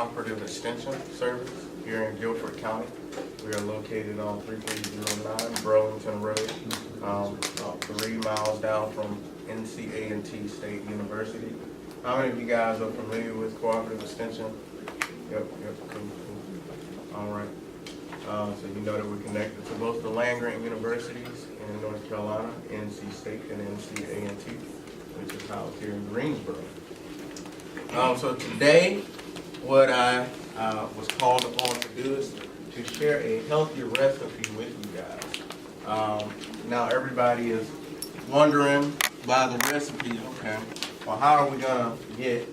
Cooperative Extension Service here in Guilford County. We are located on 3409 Burlington Road, about 3 miles down from NCA&T State University. How many of you guys are familiar with Cooperative Extension? Yep, cool. All right. So you know that we're connected to both the land-grant universities in North Carolina, NC State and NCA&T, which is housed here in Greensboro. So today, what I was called upon to do is to share a healthy recipe with you guys. Now everybody is wondering by the recipe, okay, well, how are we gonna get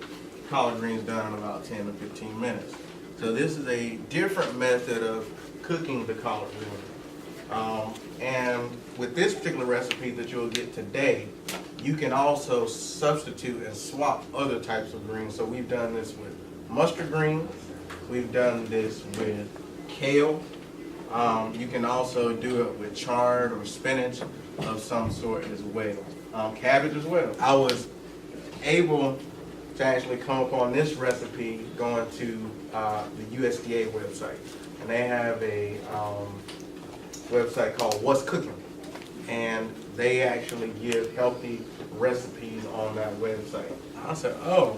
collard greens done in about 10 to 15 minutes? So this is a different method of cooking the collard greens. And with this particular recipe that you'll get today, you can also substitute and swap other types of greens. So we've done this with mustard greens. We've done this with kale. You can also do it with chard or spinach of some sort as well. Cabbage as well. I was able to actually come upon this recipe going to the USDA website. And they have a website called What's Cooking. And they actually give healthy recipes on that website. I said, oh,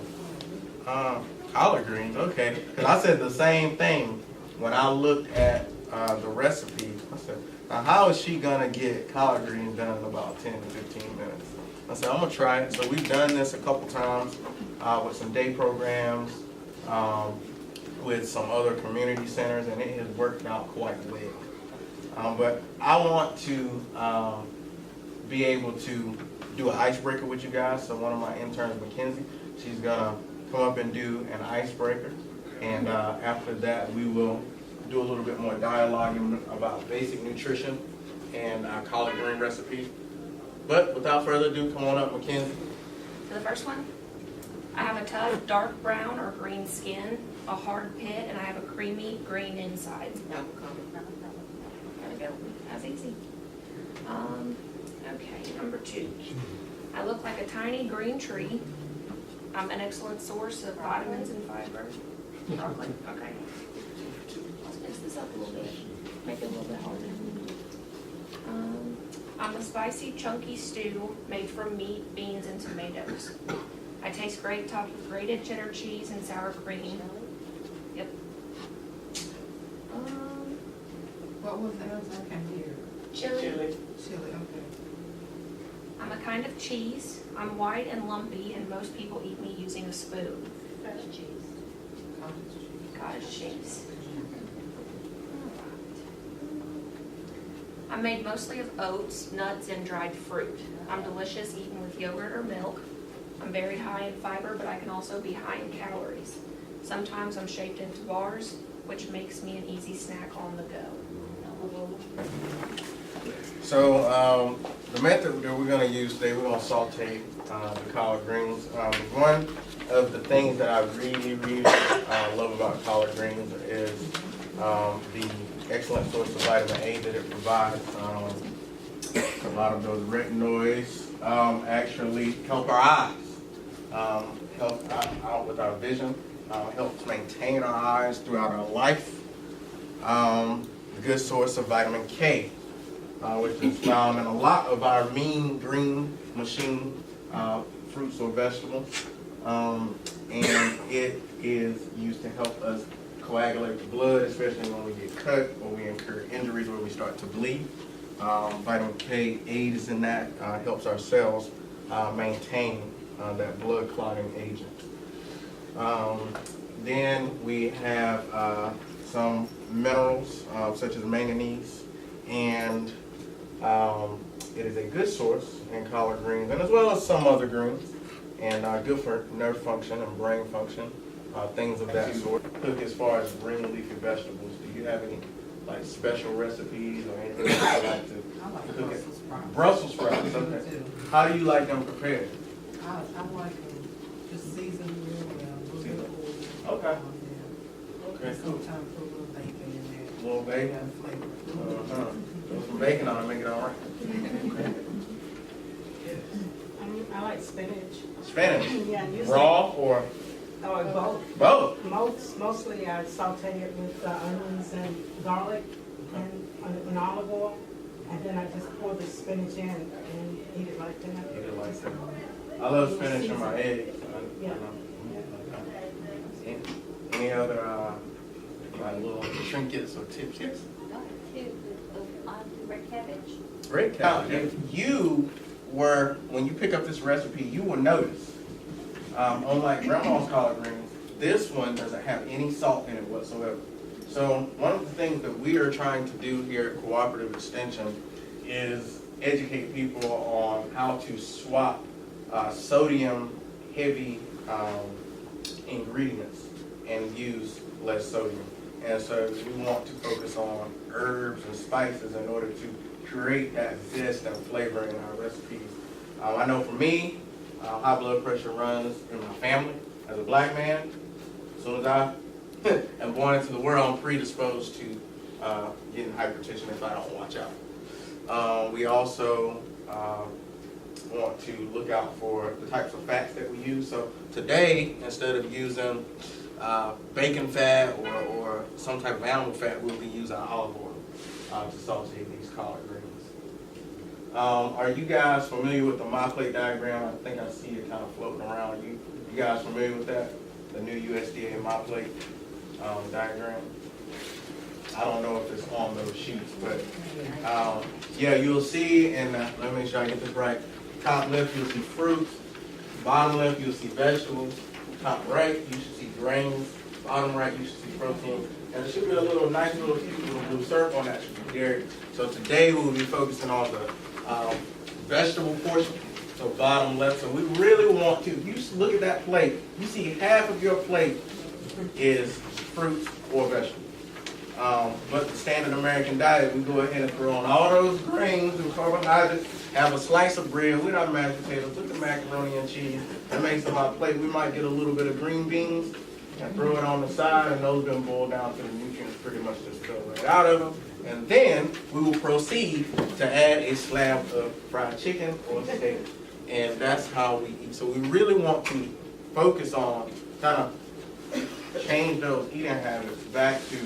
collard greens, okay. Because I said the same thing when I looked at the recipe. I said, now how is she gonna get collard greens done in about 10 to 15 minutes? I said, I'm gonna try it. So we've done this a couple times with some day programs, with some other community centers, and it has worked out quite well. But I want to be able to do an icebreaker with you guys. So one of my interns, Mackenzie, she's gonna come up and do an icebreaker. And after that, we will do a little bit more dialogue about basic nutrition and collard green recipes. But without further ado, come on up, Mackenzie. For the first one, I have a tough dark brown or green skin, a hard pit, and I have a creamy green inside. There we go. That's easy. Okay, number 2. I look like a tiny green tree. I'm an excellent source of vitamins and fiber. Broccoli. Okay. Let's mix this up a little bit. Make it a little bit harder. I'm a spicy, chunky stew made from meat, beans, and tomatoes. I taste great topped with grated cheddar cheese and sour cream. Yep. What was the else I can hear? Chili. Chili, okay. I'm a kind of cheese. I'm white and lumpy, and most people eat me using a spoon. Cottage cheese. Cottage cheese. Cottage cheese. I'm made mostly of oats, nuts, and dried fruit. I'm delicious eaten with yogurt or milk. I'm very high in fiber, but I can also be high in calories. Sometimes I'm shaped into bars, which makes me an easy snack on the go. So the method that we're going to use today, we're going to saute the collard greens. One of the things that I really love about collard greens is the excellent source of vitamin A that it provides. A lot of those retinoids actually help our eyes, help out with our vision, helps maintain our eyes throughout our life. A good source of vitamin K, which is found in a lot of our mean green machine fruits or vegetables. And it is used to help us coagulate the blood, especially when we get cut or we incur injuries where we start to bleed. Vitamin K aids in that, helps our cells maintain that blood clotting agent. Then we have some minerals such as manganese, and it is a good source in collard greens, and as well as some other greens, and good for nerve function and brain function, things of that sort. Cook as far as green leafy vegetables. Do you have any like special recipes or anything that you like to cook? Brussels sprouts. Brussels sprouts, okay. How do you like them prepared? I like them just seasoned real well, a little bit of oil. Okay. Yeah. Okay, And cool. sometimes put a little bacon in there. A little bacon? Yeah, flavor. Throw some bacon on it, make it all right. Okay. I like spinach. Spinach? Yeah, usually. Raw or? Or both. Both. Mostly I saute it with onions and garlic and olive oil, and then I just pour the spinach in and eat it like that. Eat it like that. I love spinach in my eggs. Yeah. Any other like little trinkets or tips? Yes. Red cabbage. Red cabbage. If you were, when you pick up this recipe, you will notice, unlike grandma's collard greens, this one doesn't have any salt in it whatsoever. So one of the things that we are trying to do here at Cooperative Extension is educate people on how to swap sodium-heavy ingredients and use less sodium. And so we want to focus on herbs and spices in order to create that zest and flavor in our recipes. I know for me, high blood pressure runs in my family. As a black man, as soon as I am born into the world, I'm predisposed to getting hypertension if I don't watch out. We also want to look out for the types of fats that we use. So today, instead of using bacon fat or some type of animal fat, we'll be using olive oil to saute these collard greens. Are you guys familiar with the My Plate diagram? I think I see it kind of floating around. You guys familiar with that? The new USDA My Plate diagram? I don't know if it's on those sheets, but yeah, you'll see, and let me make sure I get this right. Top left, you'll see fruits. Bottom left, you'll see vegetables. Top right, you should see grains. Bottom right, you should see protein. And there should be a little nice little blue circle on that should be dairy. So today we'll be focusing on the vegetable portion. So bottom left. So we really want to, you just look at that plate, you see half of your plate is fruits or vegetables. But the standard American diet, we go ahead and throw on all those grains and carbohydrates, have a slice of bread with our mashed potatoes, with the macaroni and cheese. That makes up our plate. We might get a little bit of green beans and throw it on the side, and those been boiled down to the nutrients pretty much just fill right out of them. And then we will proceed to add a slab of fried chicken or steak. And that's how we eat. So we really want to focus on kind of change those eating habits back to,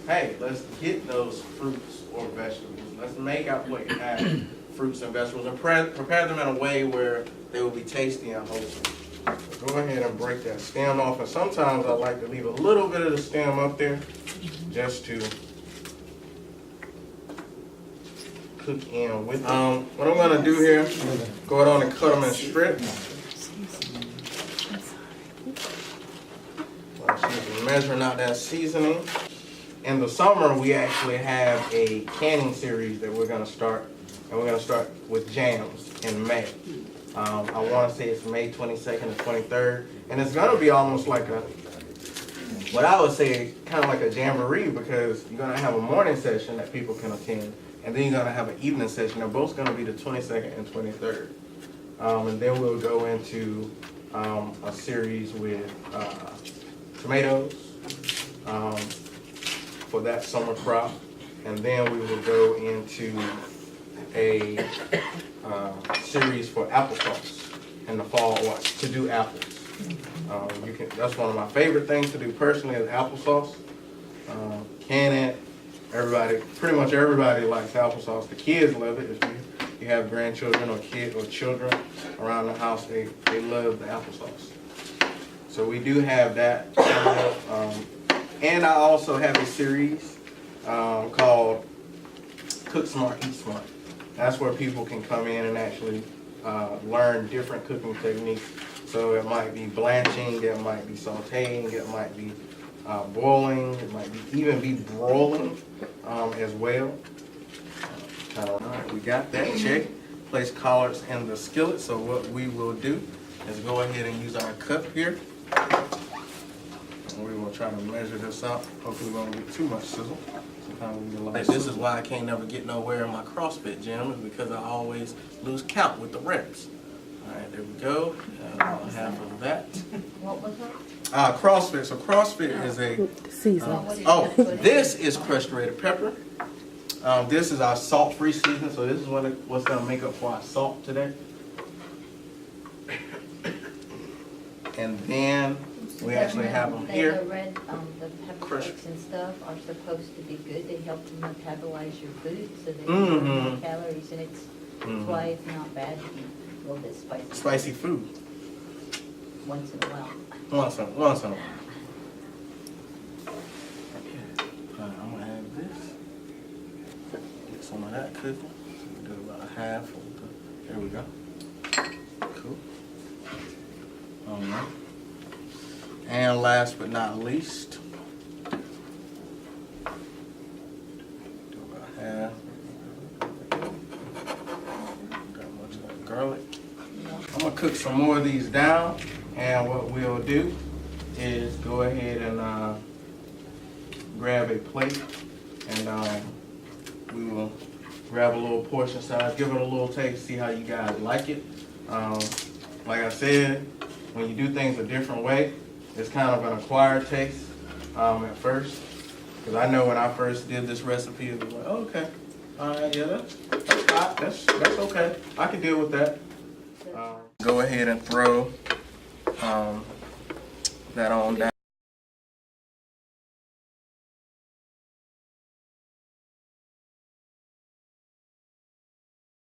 hey, let's get those fruits or vegetables. Let's make our plate have fruits and vegetables and prepare them in a way where they will be tasty and wholesome. So go ahead and break that stem off. And sometimes I like to leave a little bit of the stem up there just to cook in with it. What I'm going to do here, go ahead on and cut them in strips. Measuring out that seasoning. In the summer, we actually have a canning series that we're going to start, and we're going to start with jams in May. I want to say it's May 22nd and 23rd, and it's going to be almost like what I would say, kind of like a jamboree, because you're going to have a morning session that people can attend, and then you're going to have an evening session. They're both going to be the 22nd and 23rd. And then we'll go into a series with tomatoes for that summer crop, and then we will go into a series for applesauce in the fall, or to do apples. That's one of my favorite things to do personally is applesauce. Can it? Pretty much everybody likes applesauce. The kids love it. If you have grandchildren or kids or children around the house, they love the applesauce. So we do have that. And I also have a series called Cook Smart, Eat Smart. That's where people can come in and actually learn different cooking techniques. So it might be blanching, it might be sauteing, it might be boiling, it might even be broiling as well. All right, we got that check. Place collards in the skillet. So what we will do is go ahead and use our cup here. And we will try to measure this out. Hopefully we won't get too much sizzle. Sometimes we like this is why I can't never get nowhere in my CrossFit gym, is because I always lose count with the reps. All right, there we go. Half of that. What was it? CrossFit. So CrossFit is a this is crushed red pepper. This is our salt-free seasoning. So this is what's going to make up for our salt today. And then We actually have them here. They read, the pepper Crush. flakes and stuff are supposed to be good. They help to metabolize your food so that you Mhm. burn more calories, and it's Mhm. why it's not bad to eat a little bit spicy. Spicy food. Once in a while. Once in a while. Okay. I'm gonna have this. Get some of that cooking. We'll do about half of the, there we go. Cool. Alright. And last but not least, do about half. Got much of that garlic. I'm gonna cook some more of these down, and what we'll do is go ahead and grab a plate, and we will grab a little portion size, give it a little taste, see how you guys like it. Like I said, when you do things a different way, it's kind of an acquired taste at first. Because I know when I first did this recipe, it was like, oh, okay, all right, yeah, that's hot, that's okay, I can deal with that. Go ahead and throw that on down.